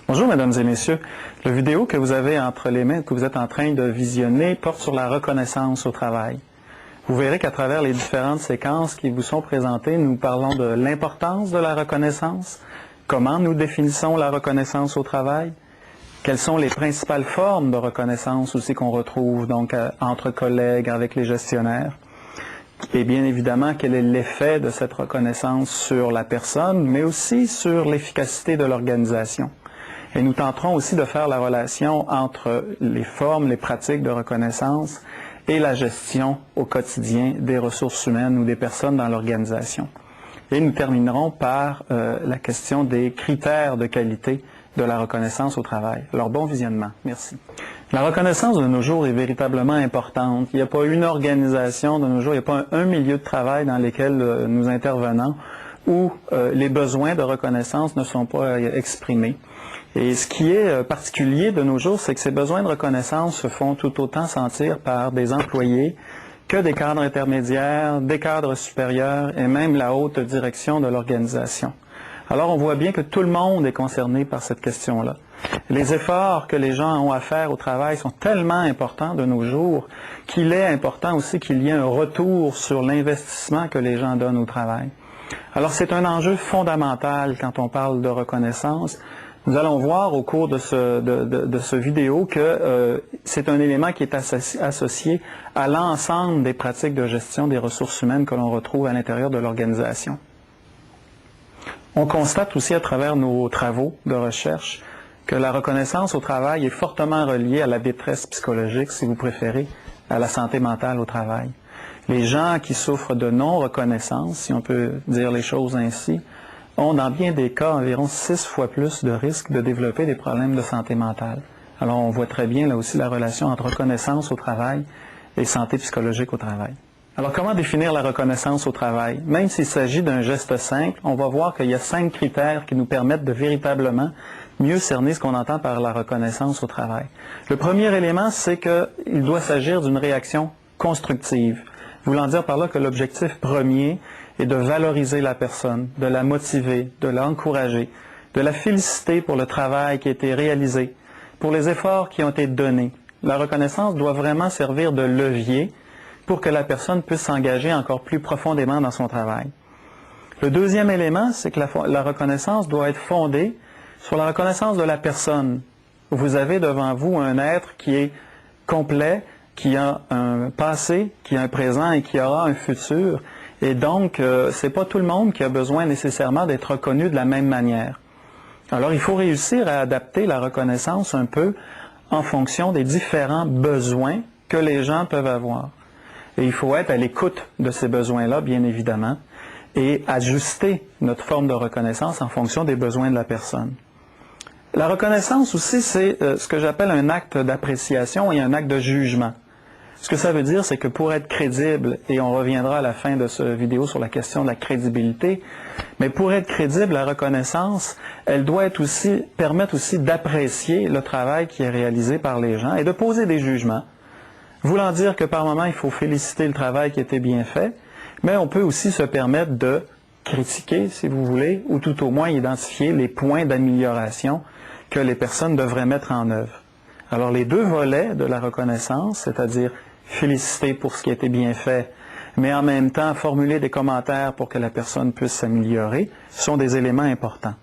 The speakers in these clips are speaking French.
Bonjour mesdames et messieurs. La vidéo que vous avez entre les mains, que vous êtes en train de visionner, porte sur la reconnaissance au travail. Vous verrez qu'à travers les différentes séquences qui vous sont présentées, nous parlons de l'importance de la reconnaissance, comment nous définissons la reconnaissance au travail, quelles sont les principales formes de reconnaissance aussi qu'on retrouve donc entre collègues, avec les gestionnaires, et bien évidemment quel est l'effet de cette reconnaissance sur la personne, mais aussi sur l'efficacité de l'organisation. Et nous tenterons aussi de faire la relation entre les formes, les pratiques de reconnaissance et la gestion au quotidien des ressources humaines ou des personnes dans l'organisation. Et nous terminerons par la question des critères de qualité de la reconnaissance au travail. Alors, bon visionnement. Merci. La reconnaissance de nos jours est véritablement importante. Il n'y a pas une organisation de nos jours, il n'y a pas un milieu de travail dans lequel nous intervenons où les besoins de reconnaissance ne sont pas exprimés. Et ce qui est particulier de nos jours, c'est que ces besoins de reconnaissance se font tout autant sentir par des employés que des cadres intermédiaires, des cadres supérieurs et même la haute direction de l'organisation. Alors on voit bien que tout le monde est concerné par cette question-là. Les efforts que les gens ont à faire au travail sont tellement importants de nos jours qu'il est important aussi qu'il y ait un retour sur l'investissement que les gens donnent au travail. Alors c'est un enjeu fondamental quand on parle de reconnaissance. Nous allons voir au cours de ce vidéo que c'est un élément qui est associé à l'ensemble des pratiques de gestion des ressources humaines que l'on retrouve à l'intérieur de l'organisation. On constate aussi à travers nos travaux de recherche que la reconnaissance au travail est fortement reliée à la détresse psychologique, si vous préférez, à la santé mentale au travail. Les gens qui souffrent de non-reconnaissance, si on peut dire les choses ainsi, ont dans bien des cas environ 6 fois plus de risques de développer des problèmes de santé mentale. Alors on voit très bien là aussi la relation entre reconnaissance au travail et santé psychologique au travail. Alors comment définir la reconnaissance au travail? Même s'il s'agit d'un geste simple, on va voir qu'il y a 5 critères qui nous permettent de véritablement mieux cerner ce qu'on entend par la reconnaissance au travail. Le premier élément, c'est qu'il doit s'agir d'une réaction constructive. Voulant dire par là que l'objectif premier est de valoriser la personne, de la motiver, de l'encourager, de la féliciter pour le travail qui a été réalisé, pour les efforts qui ont été donnés. La reconnaissance doit vraiment servir de levier pour que la personne puisse s'engager encore plus profondément dans son travail. Le deuxième élément, c'est que la reconnaissance doit être fondée sur la reconnaissance de la personne. Vous avez devant vous un être qui est complet, qui a un passé, qui a un présent et qui aura un futur. Et donc, ce n'est pas tout le monde qui a besoin nécessairement d'être reconnu de la même manière. Alors, il faut réussir à adapter la reconnaissance un peu en fonction des différents besoins que les gens peuvent avoir. Et il faut être à l'écoute de ces besoins-là, bien évidemment, et ajuster notre forme de reconnaissance en fonction des besoins de la personne. La reconnaissance aussi, c'est ce que j'appelle un acte d'appréciation et un acte de jugement. Ce que ça veut dire, c'est que pour être crédible, et on reviendra à la fin de cette vidéo sur la question de la crédibilité, mais pour être crédible, la reconnaissance, elle doit permettre aussi d'apprécier le travail qui est réalisé par les gens et de poser des jugements. Voulant dire que par moment, il faut féliciter le travail qui a été bien fait, mais on peut aussi se permettre de critiquer, si vous voulez, ou tout au moins identifier les points d'amélioration que les personnes devraient mettre en œuvre. Alors les deux volets de la reconnaissance, c'est-à-dire féliciter pour ce qui a été bien fait, mais en même temps formuler des commentaires pour que la personne puisse s'améliorer, sont des éléments importants.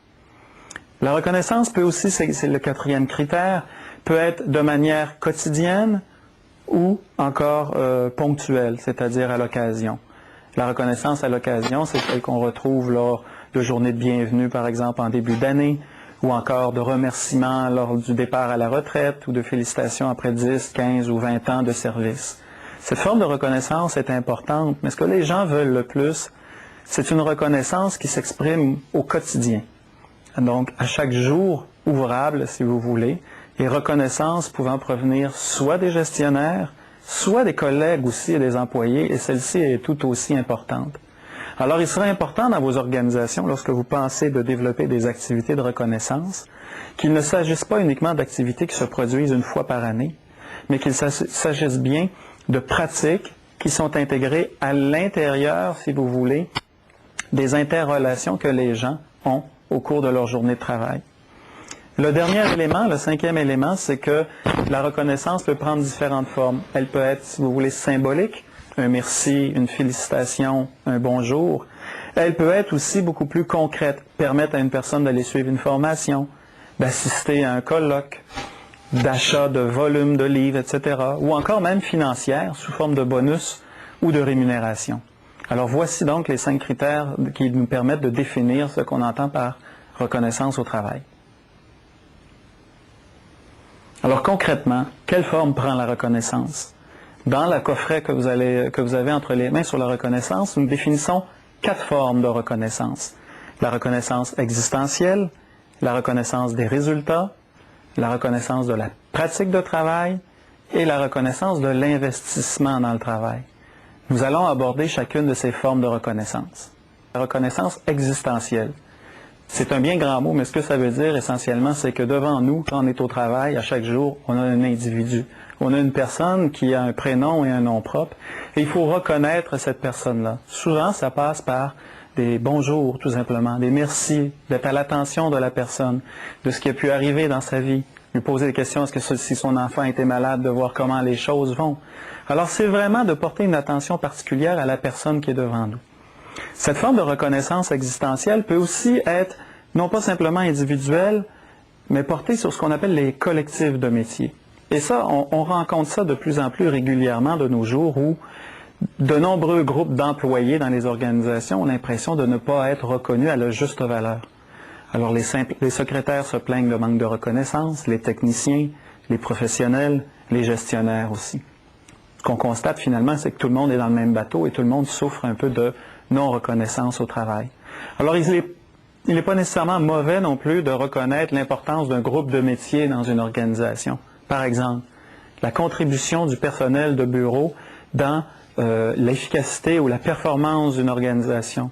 La reconnaissance peut aussi, c'est le quatrième critère, peut être de manière quotidienne ou encore ponctuelle, c'est-à-dire à l'occasion. La reconnaissance à l'occasion, c'est celle qu'on retrouve lors de journées de bienvenue, par exemple, en début d'année, ou encore de remerciements lors du départ à la retraite, ou de félicitations après 10, 15 ou 20 ans de service. Cette forme de reconnaissance est importante, mais ce que les gens veulent le plus, c'est une reconnaissance qui s'exprime au quotidien. Donc, à chaque jour ouvrable, si vous voulez, et reconnaissance pouvant provenir soit des gestionnaires, soit des collègues aussi et des employés, et celle-ci est tout aussi importante. Alors, il serait important dans vos organisations, lorsque vous pensez de développer des activités de reconnaissance, qu'il ne s'agisse pas uniquement d'activités qui se produisent une fois par année, mais qu'il s'agisse bien de pratiques qui sont intégrées à l'intérieur, si vous voulez, des interrelations que les gens ont au cours de leur journée de travail. Le dernier élément, le cinquième élément, c'est que la reconnaissance peut prendre différentes formes. Elle peut être, si vous voulez, symbolique, un merci, une félicitation, un bonjour. Elle peut être aussi beaucoup plus concrète, permettre à une personne d'aller suivre une formation, d'assister à un colloque, d'achat de volumes de livres, etc., ou encore même financière, sous forme de bonus ou de rémunération. Alors voici donc les 5 critères qui nous permettent de définir ce qu'on entend par reconnaissance au travail. Alors concrètement, quelle forme prend la reconnaissance? Dans le coffret que vous avez entre les mains sur la reconnaissance, nous définissons 4 formes de reconnaissance. La reconnaissance existentielle, la reconnaissance des résultats, la reconnaissance de la pratique de travail et la reconnaissance de l'investissement dans le travail. Nous allons aborder chacune de ces formes de reconnaissance. La reconnaissance existentielle. C'est un bien grand mot, mais ce que ça veut dire essentiellement, c'est que devant nous, quand on est au travail, à chaque jour, on a un individu. On a une personne qui a un prénom et un nom propre, et il faut reconnaître cette personne-là. Souvent, ça passe par des bonjours, tout simplement, des merci, d'être à l'attention de la personne, de ce qui a pu arriver dans sa vie, lui poser des questions, est-ce que si son enfant était malade, de voir comment les choses vont. Alors, c'est vraiment de porter une attention particulière à la personne qui est devant nous. Cette forme de reconnaissance existentielle peut aussi être non pas simplement individuelle, mais portée sur ce qu'on appelle les collectifs de métiers. Et ça, on rencontre ça de plus en plus régulièrement de nos jours où de nombreux groupes d'employés dans les organisations ont l'impression de ne pas être reconnus à leur juste valeur. Alors les secrétaires se plaignent de manque de reconnaissance, les techniciens, les professionnels, les gestionnaires aussi. Ce qu'on constate finalement, c'est que tout le monde est dans le même bateau et tout le monde souffre un peu de non-reconnaissance au travail. Alors il n'est pas nécessairement mauvais non plus de reconnaître l'importance d'un groupe de métiers dans une organisation. Par exemple, la contribution du personnel de bureau dans l'efficacité ou la performance d'une organisation.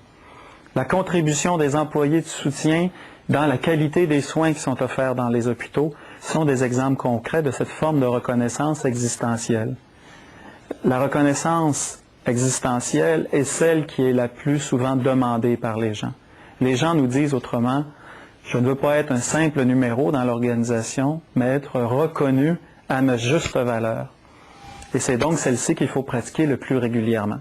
La contribution des employés de soutien dans la qualité des soins qui sont offerts dans les hôpitaux sont des exemples concrets de cette forme de reconnaissance existentielle. La reconnaissance existentielle est celle qui est la plus souvent demandée par les gens. Les gens nous disent autrement, je ne veux pas être un simple numéro dans l'organisation, mais être reconnu à ma juste valeur. Et c'est donc celle-ci qu'il faut pratiquer le plus régulièrement.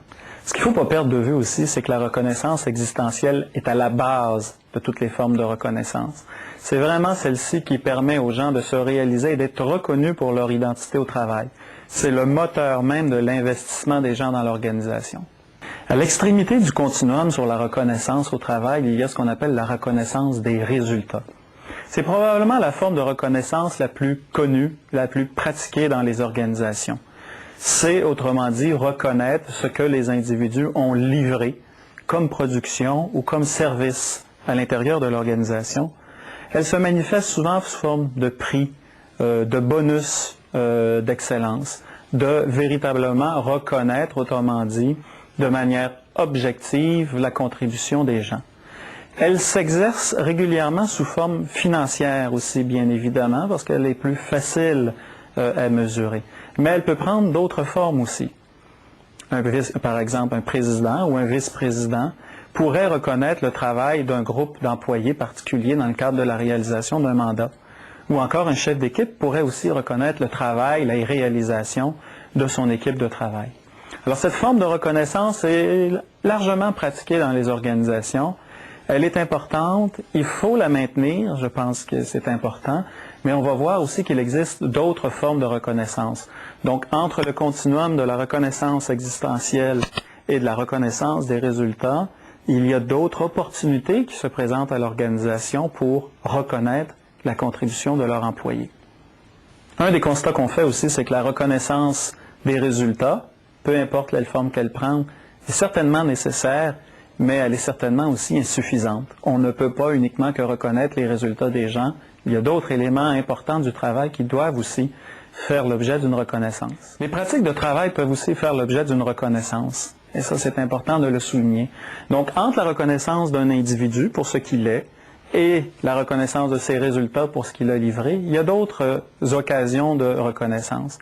Ce qu'il ne faut pas perdre de vue aussi, c'est que la reconnaissance existentielle est à la base de toutes les formes de reconnaissance. C'est vraiment celle-ci qui permet aux gens de se réaliser et d'être reconnus pour leur identité au travail. C'est le moteur même de l'investissement des gens dans l'organisation. À l'extrémité du continuum sur la reconnaissance au travail, il y a ce qu'on appelle la reconnaissance des résultats. C'est probablement la forme de reconnaissance la plus connue, la plus pratiquée dans les organisations. C'est, autrement dit, reconnaître ce que les individus ont livré comme production ou comme service à l'intérieur de l'organisation. Elle se manifeste souvent sous forme de prix, de bonus d'excellence, de véritablement reconnaître, autrement dit, de manière objective, la contribution des gens. Elle s'exerce régulièrement sous forme financière aussi, bien évidemment, parce qu'elle est plus facile à mesurer. Mais elle peut prendre d'autres formes aussi. Par exemple, un président ou un vice-président pourrait reconnaître le travail d'un groupe d'employés particulier dans le cadre de la réalisation d'un mandat. Ou encore, un chef d'équipe pourrait aussi reconnaître le travail, la réalisation de son équipe de travail. Alors, cette forme de reconnaissance est largement pratiquée dans les organisations. Elle est importante, il faut la maintenir, je pense que c'est important, mais on va voir aussi qu'il existe d'autres formes de reconnaissance. Donc, entre le continuum de la reconnaissance existentielle et de la reconnaissance des résultats, il y a d'autres opportunités qui se présentent à l'organisation pour reconnaître la contribution de leurs employés. Un des constats qu'on fait aussi, c'est que la reconnaissance des résultats, peu importe la forme qu'elle prend, est certainement nécessaire, mais elle est certainement aussi insuffisante. On ne peut pas uniquement que reconnaître les résultats des gens. Il y a d'autres éléments importants du travail qui doivent aussi faire l'objet d'une reconnaissance. Les pratiques de travail peuvent aussi faire l'objet d'une reconnaissance. Et ça, c'est important de le souligner. Donc, entre la reconnaissance d'un individu pour ce qu'il est et la reconnaissance de ses résultats pour ce qu'il a livré, il y a d'autres occasions de reconnaissance.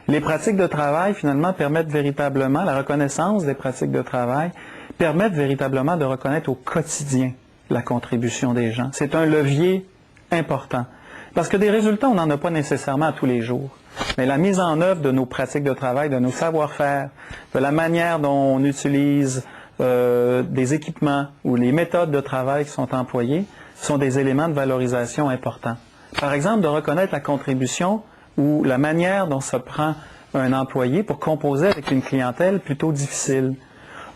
Les pratiques de travail, finalement, permettent véritablement, la reconnaissance des pratiques de travail, permettent véritablement de reconnaître au quotidien la contribution des gens. C'est un levier important. Parce que des résultats, on n'en a pas nécessairement à tous les jours. Mais la mise en œuvre de nos pratiques de travail, de nos savoir-faire, de la manière dont on utilise des équipements ou les méthodes de travail qui sont employées sont des éléments de valorisation importants. Par exemple, de reconnaître la contribution ou la manière dont se prend un employé pour composer avec une clientèle plutôt difficile,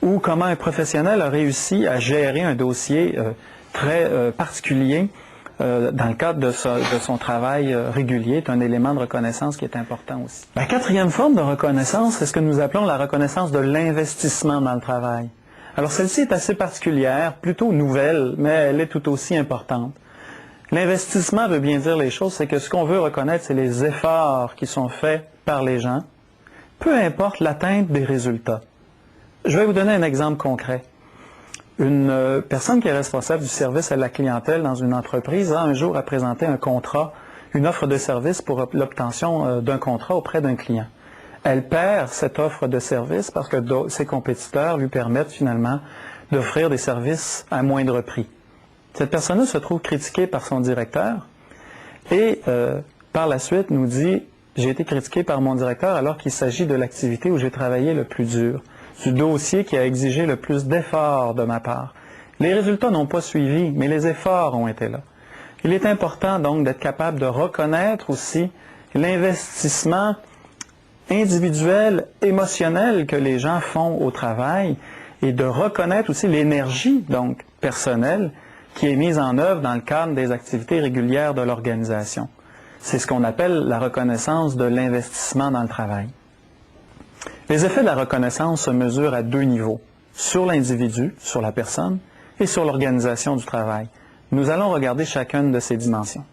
ou comment un professionnel a réussi à gérer un dossier très particulier dans le cadre de son travail régulier, est un élément de reconnaissance qui est important aussi. La quatrième forme de reconnaissance, c'est ce que nous appelons la reconnaissance de l'investissement dans le travail. Alors celle-ci est assez particulière, plutôt nouvelle, mais elle est tout aussi importante. L'investissement veut bien dire les choses, c'est que ce qu'on veut reconnaître, c'est les efforts qui sont faits par les gens, peu importe l'atteinte des résultats. Je vais vous donner un exemple concret. Une personne qui est responsable du service à la clientèle dans une entreprise a un jour à présenter un contrat, une offre de service pour l'obtention d'un contrat auprès d'un client. Elle perd cette offre de service parce que ses compétiteurs lui permettent finalement d'offrir des services à moindre prix. Cette personne-là se trouve critiquée par son directeur et par la suite nous dit « J'ai été critiqué par mon directeur alors qu'il s'agit de l'activité où j'ai travaillé le plus dur, du dossier qui a exigé le plus d'efforts de ma part. Les résultats n'ont pas suivi, mais les efforts ont été là. » Il est important donc d'être capable de reconnaître aussi l'investissement individuel, émotionnel que les gens font au travail et de reconnaître aussi l'énergie donc personnelle qui est mise en œuvre dans le cadre des activités régulières de l'organisation. C'est ce qu'on appelle la reconnaissance de l'investissement dans le travail. Les effets de la reconnaissance se mesurent à deux niveaux, sur l'individu, sur la personne, et sur l'organisation du travail. Nous allons regarder chacune de ces dimensions.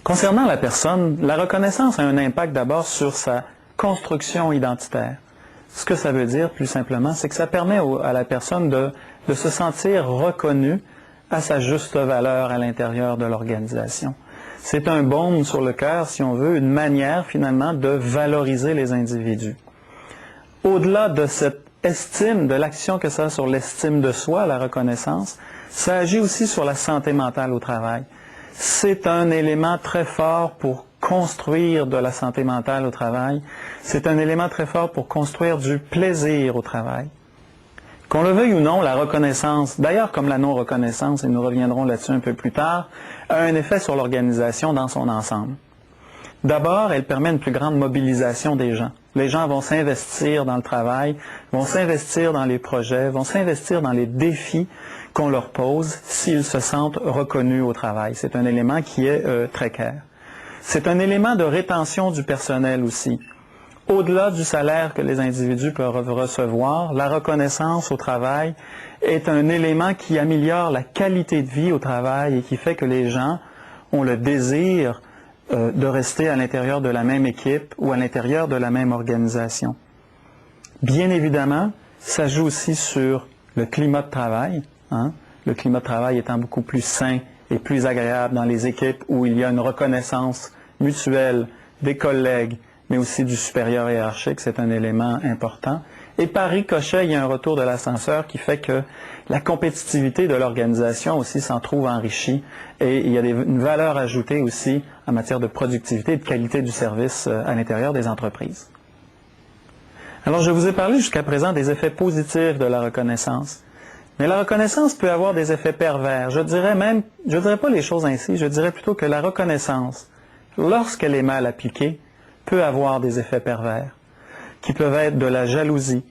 Concernant la personne, la reconnaissance a un impact d'abord sur sa construction identitaire. Ce que ça veut dire, plus simplement, c'est que ça permet à la personne de se sentir reconnue à sa juste valeur à l'intérieur de l'organisation. C'est un baume sur le cœur, si on veut, une manière finalement de valoriser les individus. Au-delà de cette estime, de l'action que ça a sur l'estime de soi, la reconnaissance, ça agit aussi sur la santé mentale au travail. C'est un élément très fort pour construire de la santé mentale au travail. C'est un élément très fort pour construire du plaisir au travail. Qu'on le veuille ou non, la reconnaissance, d'ailleurs comme la non-reconnaissance, et nous reviendrons là-dessus un peu plus tard, a un effet sur l'organisation dans son ensemble. D'abord, elle permet une plus grande mobilisation des gens. Les gens vont s'investir dans le travail, vont s'investir dans les projets, vont s'investir dans les défis qu'on leur pose s'ils se sentent reconnus au travail. C'est un élément qui est très clair. C'est un élément de rétention du personnel aussi. Au-delà du salaire que les individus peuvent recevoir, la reconnaissance au travail est un élément qui améliore la qualité de vie au travail et qui fait que les gens ont le désir de rester à l'intérieur de la même équipe ou à l'intérieur de la même organisation. Bien évidemment, ça joue aussi sur le climat de travail, le climat de travail étant beaucoup plus sain et plus agréable dans les équipes où il y a une reconnaissance mutuelle des collègues, mais aussi du supérieur hiérarchique, c'est un élément important. Et par ricochet, il y a un retour de l'ascenseur qui fait que la compétitivité de l'organisation aussi s'en trouve enrichie et il y a une valeur ajoutée aussi en matière de productivité et de qualité du service à l'intérieur des entreprises. Alors, je vous ai parlé jusqu'à présent des effets positifs de la reconnaissance. Mais la reconnaissance peut avoir des effets pervers. Je dirais pas les choses ainsi, je dirais plutôt que la reconnaissance, lorsqu'elle est mal appliquée, peut avoir des effets pervers, qui peuvent être de la jalousie,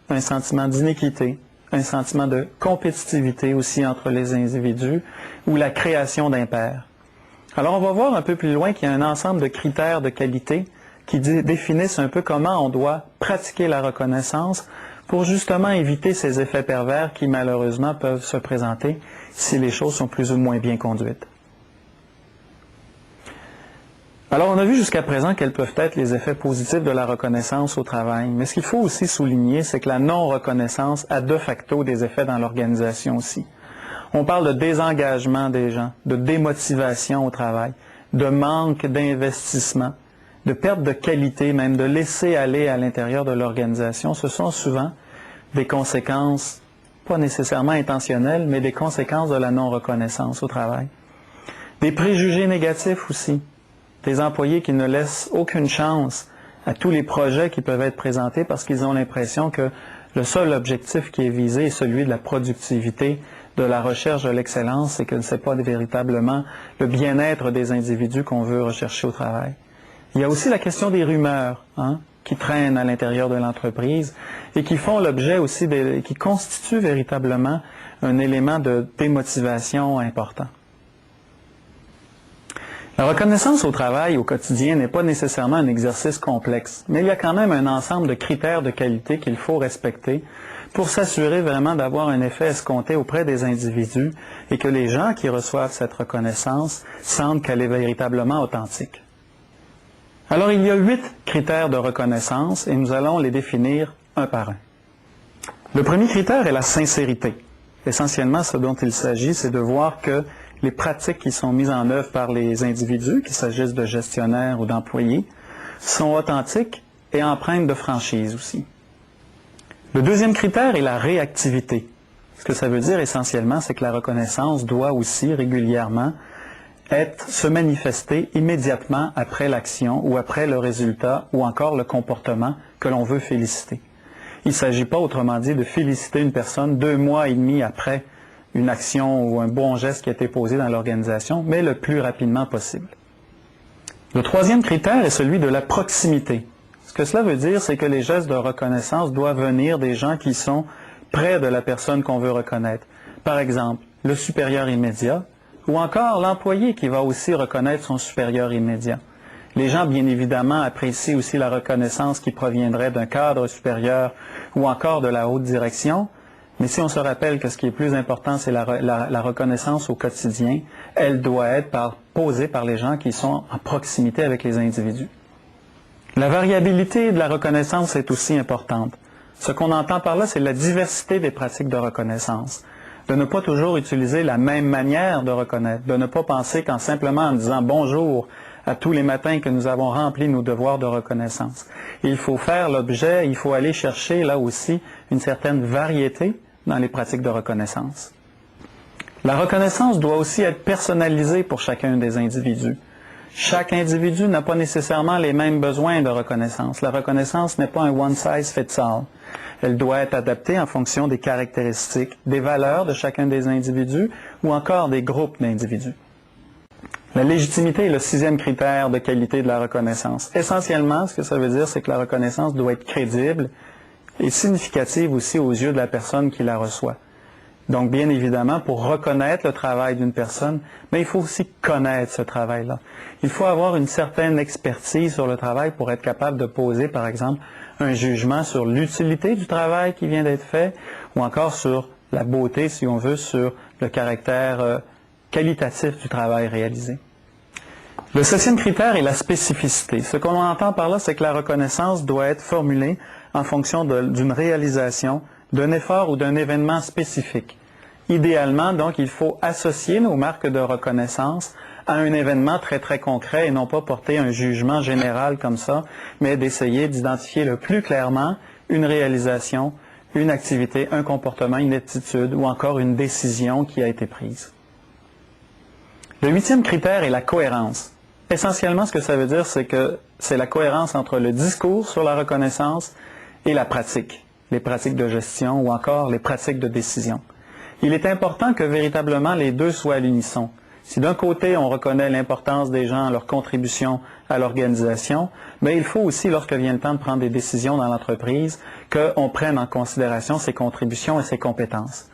un sentiment d'inéquité, un sentiment de compétitivité aussi entre les individus, ou la création d'impairs. Alors, on va voir un peu plus loin qu'il y a un ensemble de critères de qualité qui définissent un peu comment on doit pratiquer la reconnaissance pour justement éviter ces effets pervers qui, malheureusement, peuvent se présenter si les choses sont plus ou moins bien conduites. Alors, on a vu jusqu'à présent quels peuvent être les effets positifs de la reconnaissance au travail. Mais ce qu'il faut aussi souligner, c'est que la non-reconnaissance a de facto des effets dans l'organisation aussi. On parle de désengagement des gens, de démotivation au travail, de manque d'investissement, de perte de qualité, même de laisser aller à l'intérieur de l'organisation. Ce sont souvent des conséquences, pas nécessairement intentionnelles, mais des conséquences de la non-reconnaissance au travail. Des préjugés négatifs aussi. Des employés qui ne laissent aucune chance à tous les projets qui peuvent être présentés parce qu'ils ont l'impression que le seul objectif qui est visé est celui de la productivité, de la recherche de l'excellence et que ce n'est pas véritablement le bien-être des individus qu'on veut rechercher au travail. Il y a aussi la question des rumeurs qui traînent à l'intérieur de l'entreprise et qui font l'objet aussi, qui constituent véritablement un élément de démotivation important. La reconnaissance au travail au quotidien n'est pas nécessairement un exercice complexe, mais il y a quand même un ensemble de critères de qualité qu'il faut respecter pour s'assurer vraiment d'avoir un effet escompté auprès des individus et que les gens qui reçoivent cette reconnaissance sentent qu'elle est véritablement authentique. Alors, il y a 8 critères de reconnaissance et nous allons les définir un par un. Le premier critère est la sincérité. Essentiellement, ce dont il s'agit, c'est de voir que les pratiques qui sont mises en œuvre par les individus, qu'il s'agisse de gestionnaires ou d'employés, sont authentiques et empreintes de franchise aussi. Le deuxième critère est la réactivité. Ce que ça veut dire essentiellement, c'est que la reconnaissance doit aussi régulièrement se manifester immédiatement après l'action ou après le résultat ou encore le comportement que l'on veut féliciter. Il ne s'agit pas, autrement dit, de féliciter une personne 2 mois et demi après une action ou un bon geste qui a été posé dans l'organisation, mais le plus rapidement possible. Le troisième critère est celui de la proximité. Ce que cela veut dire, c'est que les gestes de reconnaissance doivent venir des gens qui sont près de la personne qu'on veut reconnaître. Par exemple, le supérieur immédiat ou encore l'employé qui va aussi reconnaître son supérieur immédiat. Les gens, bien évidemment, apprécient aussi la reconnaissance qui proviendrait d'un cadre supérieur ou encore de la haute direction, mais si on se rappelle que ce qui est plus important, c'est la reconnaissance au quotidien, elle doit être posée par les gens qui sont en proximité avec les individus. La variabilité de la reconnaissance est aussi importante. Ce qu'on entend par là, c'est la diversité des pratiques de reconnaissance. De ne pas toujours utiliser la même manière de reconnaître, de ne pas penser qu'en simplement en disant bonjour à tous les matins que nous avons rempli nos devoirs de reconnaissance. Il faut faire l'objet, il faut aller chercher là aussi une certaine variété dans les pratiques de reconnaissance. La reconnaissance doit aussi être personnalisée pour chacun des individus. Chaque individu n'a pas nécessairement les mêmes besoins de reconnaissance. La reconnaissance n'est pas un one size fits all. Elle doit être adaptée en fonction des caractéristiques, des valeurs de chacun des individus ou encore des groupes d'individus. La légitimité est le 6e critère de qualité de la reconnaissance. Essentiellement, ce que ça veut dire, c'est que la reconnaissance doit être crédible et significative aussi aux yeux de la personne qui la reçoit. Donc, bien évidemment, pour reconnaître le travail d'une personne, mais il faut aussi connaître ce travail-là. Il faut avoir une certaine expertise sur le travail pour être capable de poser, par exemple, un jugement sur l'utilité du travail qui vient d'être fait ou encore sur la beauté, si on veut, sur le caractère qualitatif du travail réalisé. Le 7e critère est la spécificité. Ce qu'on entend par là, c'est que la reconnaissance doit être formulée en fonction d'une réalisation, d'un effort ou d'un événement spécifique. Idéalement, donc, il faut associer nos marques de reconnaissance à un événement très, très concret et non pas porter un jugement général comme ça, mais d'essayer d'identifier le plus clairement une réalisation, une activité, un comportement, une attitude ou encore une décision qui a été prise. Le 8e critère est la cohérence. Essentiellement, ce que ça veut dire, c'est que c'est la cohérence entre le discours sur la reconnaissance et la pratique, les pratiques de gestion ou encore les pratiques de décision. Il est important que véritablement les deux soient à l'unisson. Si d'un côté, on reconnaît l'importance des gens, leur contribution à l'organisation, mais il faut aussi, lorsque vient le temps de prendre des décisions dans l'entreprise, qu'on prenne en considération ses contributions et ses compétences.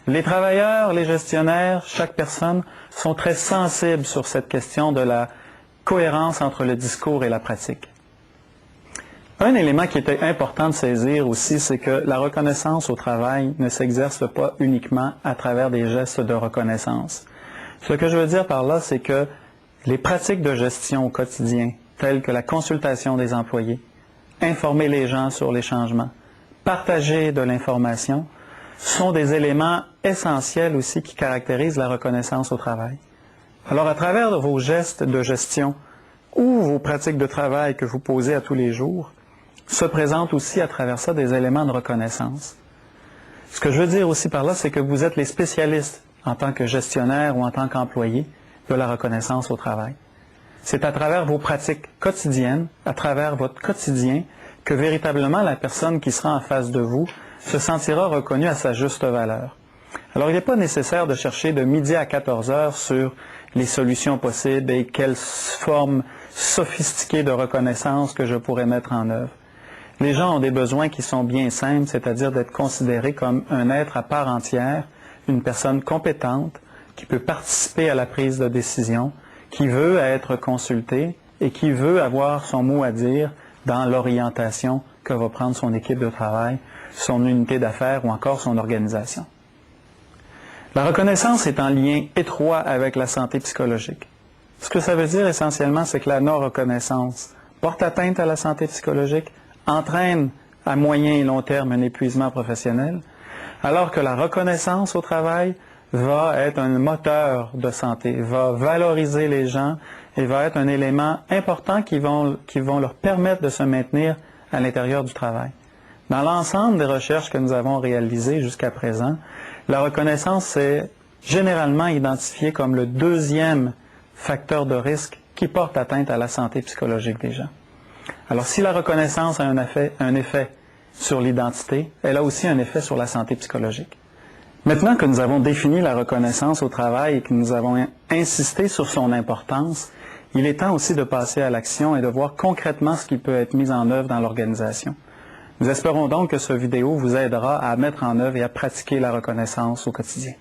Les travailleurs, les gestionnaires, chaque personne sont très sensibles sur cette question de la cohérence entre le discours et la pratique. Un élément qui était important de saisir aussi, c'est que la reconnaissance au travail ne s'exerce pas uniquement à travers des gestes de reconnaissance. Ce que je veux dire par là, c'est que les pratiques de gestion au quotidien, telles que la consultation des employés, informer les gens sur les changements, partager de l'information, sont des éléments essentiels aussi qui caractérisent la reconnaissance au travail. Alors, à travers vos gestes de gestion ou vos pratiques de travail que vous posez à tous les jours, se présentent aussi à travers ça des éléments de reconnaissance. Ce que je veux dire aussi par là, c'est que vous êtes les spécialistes en tant que gestionnaire ou en tant qu'employé de la reconnaissance au travail. C'est à travers vos pratiques quotidiennes, à travers votre quotidien, que véritablement la personne qui sera en face de vous se sentira reconnue à sa juste valeur. Alors, il n'est pas nécessaire de chercher de midi à 14 heures sur les solutions possibles et quelles formes sophistiquées de reconnaissance que je pourrais mettre en œuvre. Les gens ont des besoins qui sont bien simples, c'est-à-dire d'être considérés comme un être à part entière, une personne compétente, qui peut participer à la prise de décision, qui veut être consulté et qui veut avoir son mot à dire dans l'orientation que va prendre son équipe de travail, son unité d'affaires ou encore son organisation. La reconnaissance est en lien étroit avec la santé psychologique. Ce que ça veut dire essentiellement, c'est que la non-reconnaissance porte atteinte à la santé psychologique, entraîne à moyen et long terme un épuisement professionnel, alors que la reconnaissance au travail va être un moteur de santé, va valoriser les gens et va être un élément important qui vont leur permettre de se maintenir à l'intérieur du travail. Dans l'ensemble des recherches que nous avons réalisées jusqu'à présent, la reconnaissance est généralement identifiée comme le deuxième facteur de risque qui porte atteinte à la santé psychologique des gens. Alors, si la reconnaissance a un effet sur l'identité, elle a aussi un effet sur la santé psychologique. Maintenant que nous avons défini la reconnaissance au travail et que nous avons insisté sur son importance, il est temps aussi de passer à l'action et de voir concrètement ce qui peut être mis en œuvre dans l'organisation. Nous espérons donc que cette vidéo vous aidera à mettre en œuvre et à pratiquer la reconnaissance au quotidien.